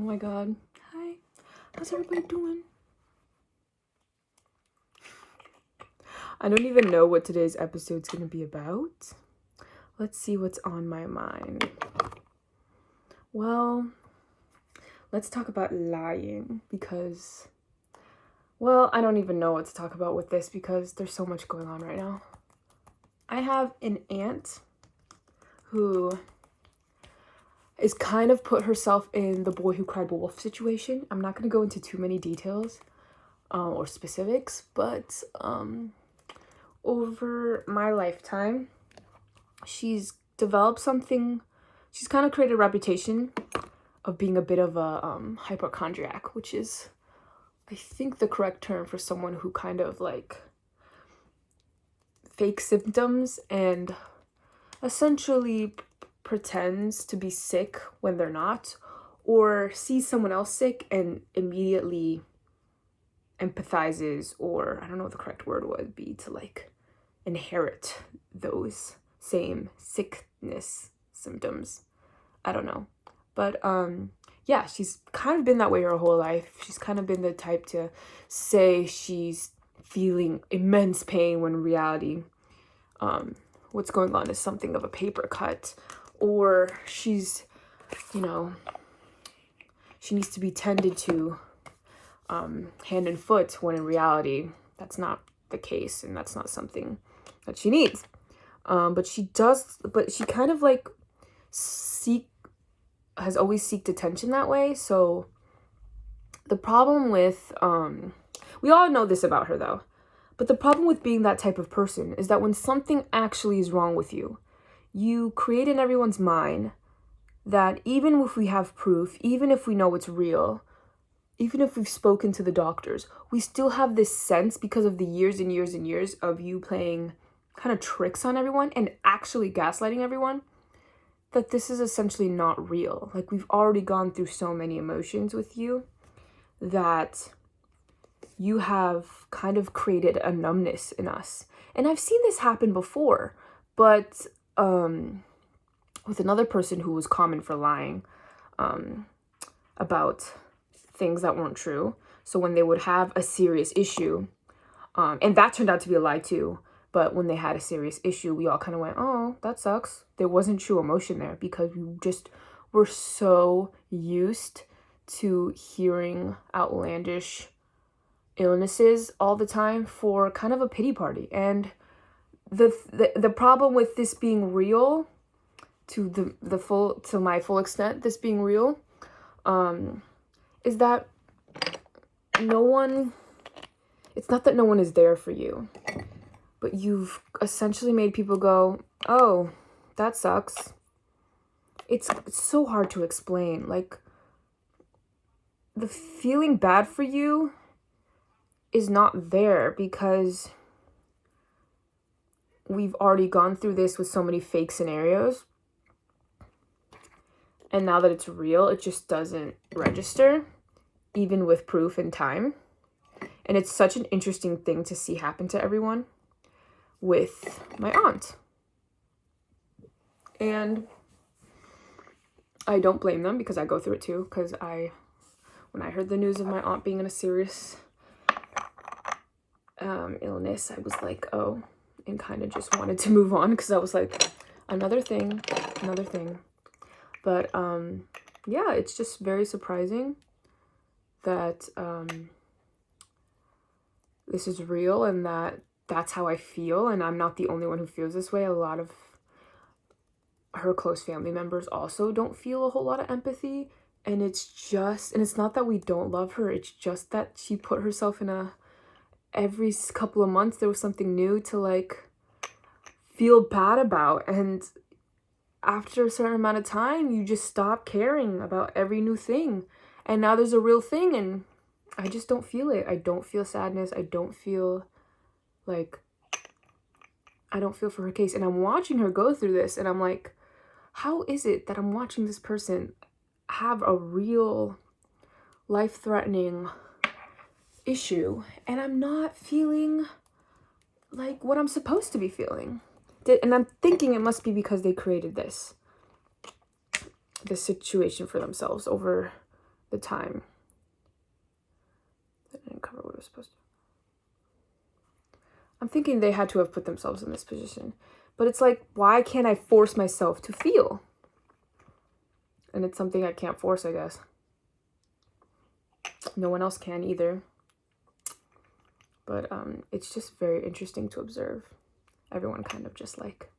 my god. Hi. How's everybody doing? I don't even know what today's episode's gonna be about. Let's see what's on my mind. Well, let's talk about lying because, well, I don't even know what to talk about with this because there's so much going on right now. I have an aunt who is kind of put herself in the boy who cried wolf situation. I'm not going to go into too many details or specifics, but over my lifetime, she's developed something. She's kind of created a reputation of being a bit of a hypochondriac, which is, I think, the correct term for someone who kind of like fake symptoms and essentially pretends to be sick when they're not, or sees someone else sick and immediately empathizes, or I don't know what the correct word would be, to like inherit those same sickness symptoms. I don't know. But yeah, she's kind of been that way her whole life. She's kind of been the type to say she's feeling immense pain when in reality what's going on is something of a paper cut, or she's, you know, she needs to be tended to hand and foot, when in reality that's not the case and that's not something that she needs. But she kind of like has always seeked attention that way. So the problem with we all know this about her though, but the problem with being that type of person is that when something actually is wrong with you, you create in everyone's mind that even if we have proof, even if we know it's real, even if we've spoken to the doctors, we still have this sense, because of the years and years and years of you playing kind of tricks on everyone and actually gaslighting everyone, that this is essentially not real. Like, we've already gone through so many emotions with you that you have kind of created a numbness in us. And I've seen this happen before, but with another person who was common for lying about things that weren't true. So when they would have a serious issue, and that turned out to be a lie too, but when they had a serious issue, we all kind of went, oh, that sucks. There wasn't true emotion there because we just were so used to hearing outlandish illnesses all the time for kind of a pity party. And the problem with this being real, to my full extent, this being real, is that it's not that no one is there for you, but you've essentially made people go, oh, that sucks. It's so hard to explain. Like, the feeling bad for you is not there because we've already gone through this with so many fake scenarios. And now that it's real, it just doesn't register, even with proof and time. And it's such an interesting thing to see happen to everyone with my aunt. And I don't blame them because I go through it too. Because when I heard the news of my aunt being in a serious illness, I was like, oh, and kind of just wanted to move on because I was like, another thing. But yeah, it's just very surprising that this is real and that's how I feel, and I'm not the only one who feels this way. A lot of her close family members also don't feel a whole lot of empathy, and it's not that we don't love her, it's just that she put herself in every couple of months there was something new to like feel bad about, and after a certain amount of time you just stop caring about every new thing, and now there's a real thing and I just don't feel it. I don't feel sadness. I don't feel for her case. And I'm watching her go through this and I'm like, how is it that I'm watching this person have a real life-threatening issue and I'm not feeling like what I'm supposed to be feeling? And I'm thinking it must be because they created this situation for themselves over the time. That didn't cover what it was supposed to. I'm thinking they had to have put themselves in this position. But it's like, why can't I force myself to feel? And it's something I can't force, I guess. No one else can either. But it's just very interesting to observe. Everyone kind of just like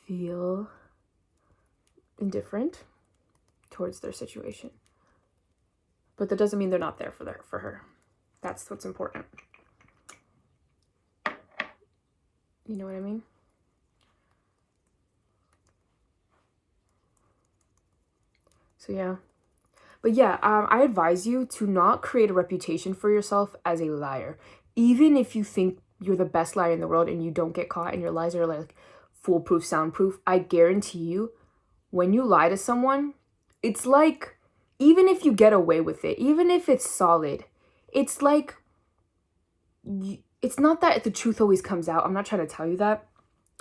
feel indifferent towards their situation. But that doesn't mean they're not there for her. That's what's important. You know what I mean? So yeah. But yeah, I advise you to not create a reputation for yourself as a liar. Even if you think you're the best liar in the world and you don't get caught and your lies are like foolproof, soundproof, I guarantee you, when you lie to someone, it's like, even if you get away with it, even if it's solid, it's like, it's not that the truth always comes out. I'm not trying to tell you that,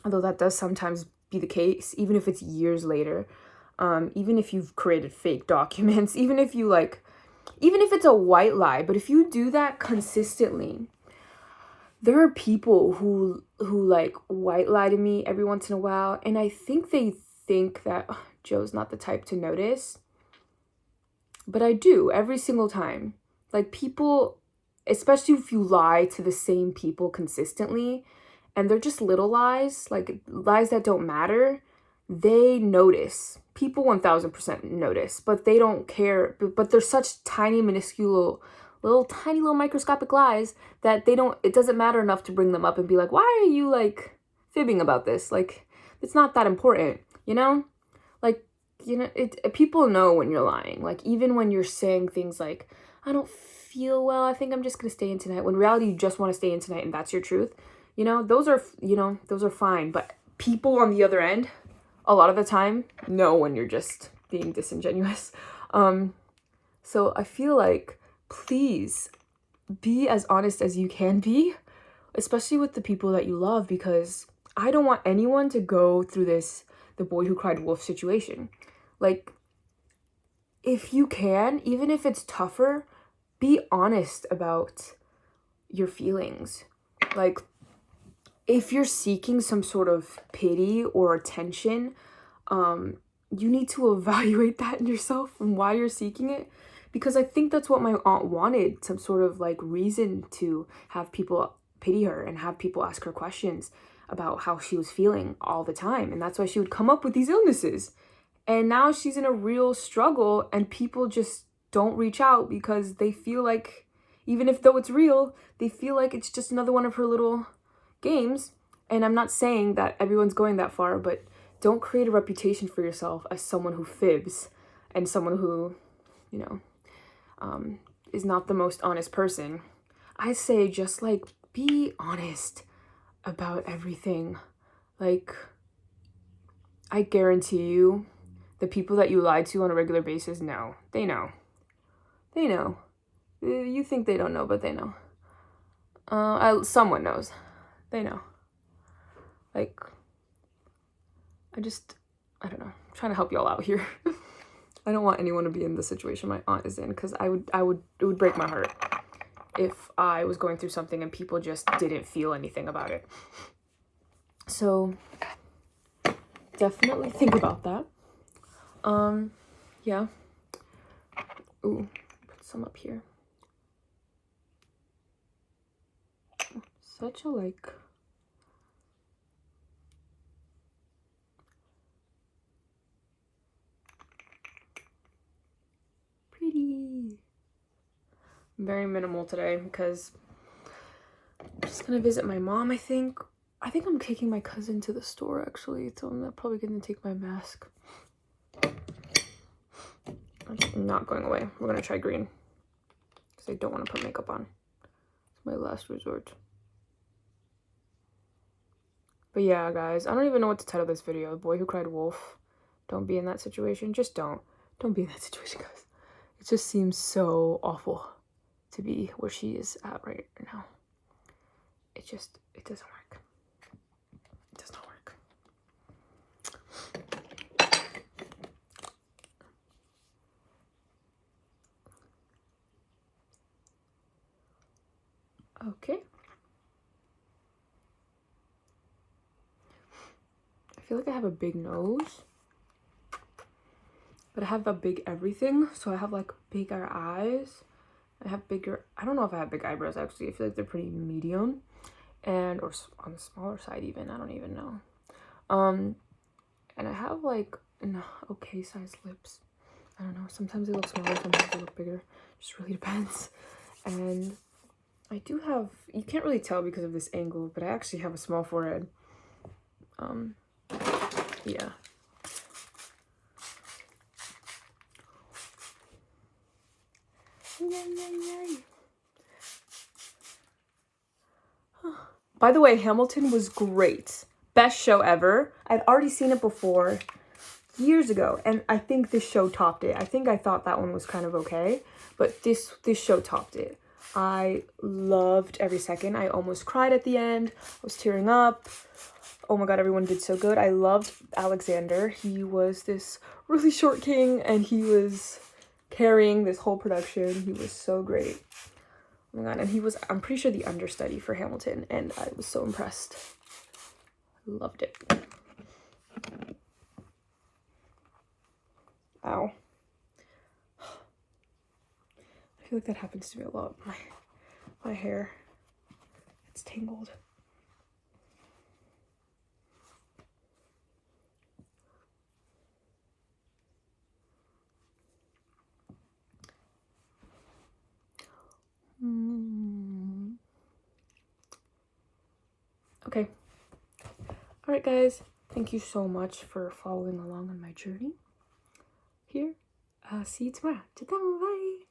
although that does sometimes be the case, even if it's years later. Even if you've created fake documents, even if it's a white lie, but if you do that consistently, there are people who like white lie to me every once in a while, and I think they think that Joe's not the type to notice, but I do every single time. Like, people, especially if you lie to the same people consistently, and they're just little lies, like lies that don't matter, they notice. People 1000% notice, but they don't care. But they're such tiny, minuscule, tiny little microscopic lies that it doesn't matter enough to bring them up and be like, why are you like fibbing about this? Like, it's not that important, you know? Like, you know, people know when you're lying. Like, even when you're saying things like, I don't feel well, I think I'm just gonna stay in tonight, when in reality you just want to stay in tonight and that's your truth. You know, those are fine. But people on the other end, a lot of the time, know when you're just being disingenuous. So I feel like, please be as honest as you can be, especially with the people that you love, because I don't want anyone to go through this the boy who cried wolf situation. Like, if you can, even if it's tougher, be honest about your feelings. Like, if you're seeking some sort of pity or attention, you need to evaluate that in yourself and why you're seeking it. Because I think that's what my aunt wanted, some sort of like reason to have people pity her and have people ask her questions about how she was feeling all the time. And that's why she would come up with these illnesses. And now she's in a real struggle, and people just don't reach out because they feel like, even if though it's real, they feel like it's just another one of her little games. And I'm not saying that everyone's going that far, but don't create a reputation for yourself as someone who fibs and someone who, you know, is not the most honest person. I say, just like, be honest about everything. Like, I guarantee you, the people that you lie to on a regular basis know. They know. They know. You think they don't know, but they know. Someone knows. They know. Like, I don't know. I'm trying to help y'all out here. I don't want anyone to be in the situation my aunt is in, because it would break my heart if I was going through something and people just didn't feel anything about it. So definitely think about that. Yeah. Ooh, put some up here. Such a like. Pretty. Very minimal today because I'm just gonna visit my mom, I think. I think I'm taking my cousin to the store, actually, so I'm probably gonna take my mask. I'm not going away. We're gonna try green because I don't want to put makeup on. It's my last resort. But yeah, guys, I don't even know what to title this video. The boy who cried wolf. Don't be in that situation. Just don't. Don't be in that situation, guys. It just seems so awful to be where she is at right now. It doesn't work. It does not work. Okay. I feel like I have a big nose, but I have a big everything. So I have like bigger eyes. I have bigger, I don't know if I have big eyebrows actually. I feel like they're pretty medium and, or on the smaller side even, I don't even know. And I have like an okay sized lips. I don't know, sometimes they look smaller, sometimes they look bigger. Just really depends. And I do have, you can't really tell because of this angle, but I actually have a small forehead. Yeah. By the way, Hamilton was great. Best show ever. I'd already seen it before years ago, and I think this show topped it. I think I thought that one was kind of okay, but this show topped it. I loved every second. I almost cried at the end. I was tearing up. Oh my god, everyone did so good. I loved Alexander. He was this really short king, and he was carrying this whole production. He was so great. Oh my god, and he was, I'm pretty sure, the understudy for Hamilton, and I was so impressed. Loved it. Ow. I feel like that happens to me a lot. My hair, it's tangled. Okay. All right, guys. Thank you so much for following along on my journey here. See you tomorrow. Bye.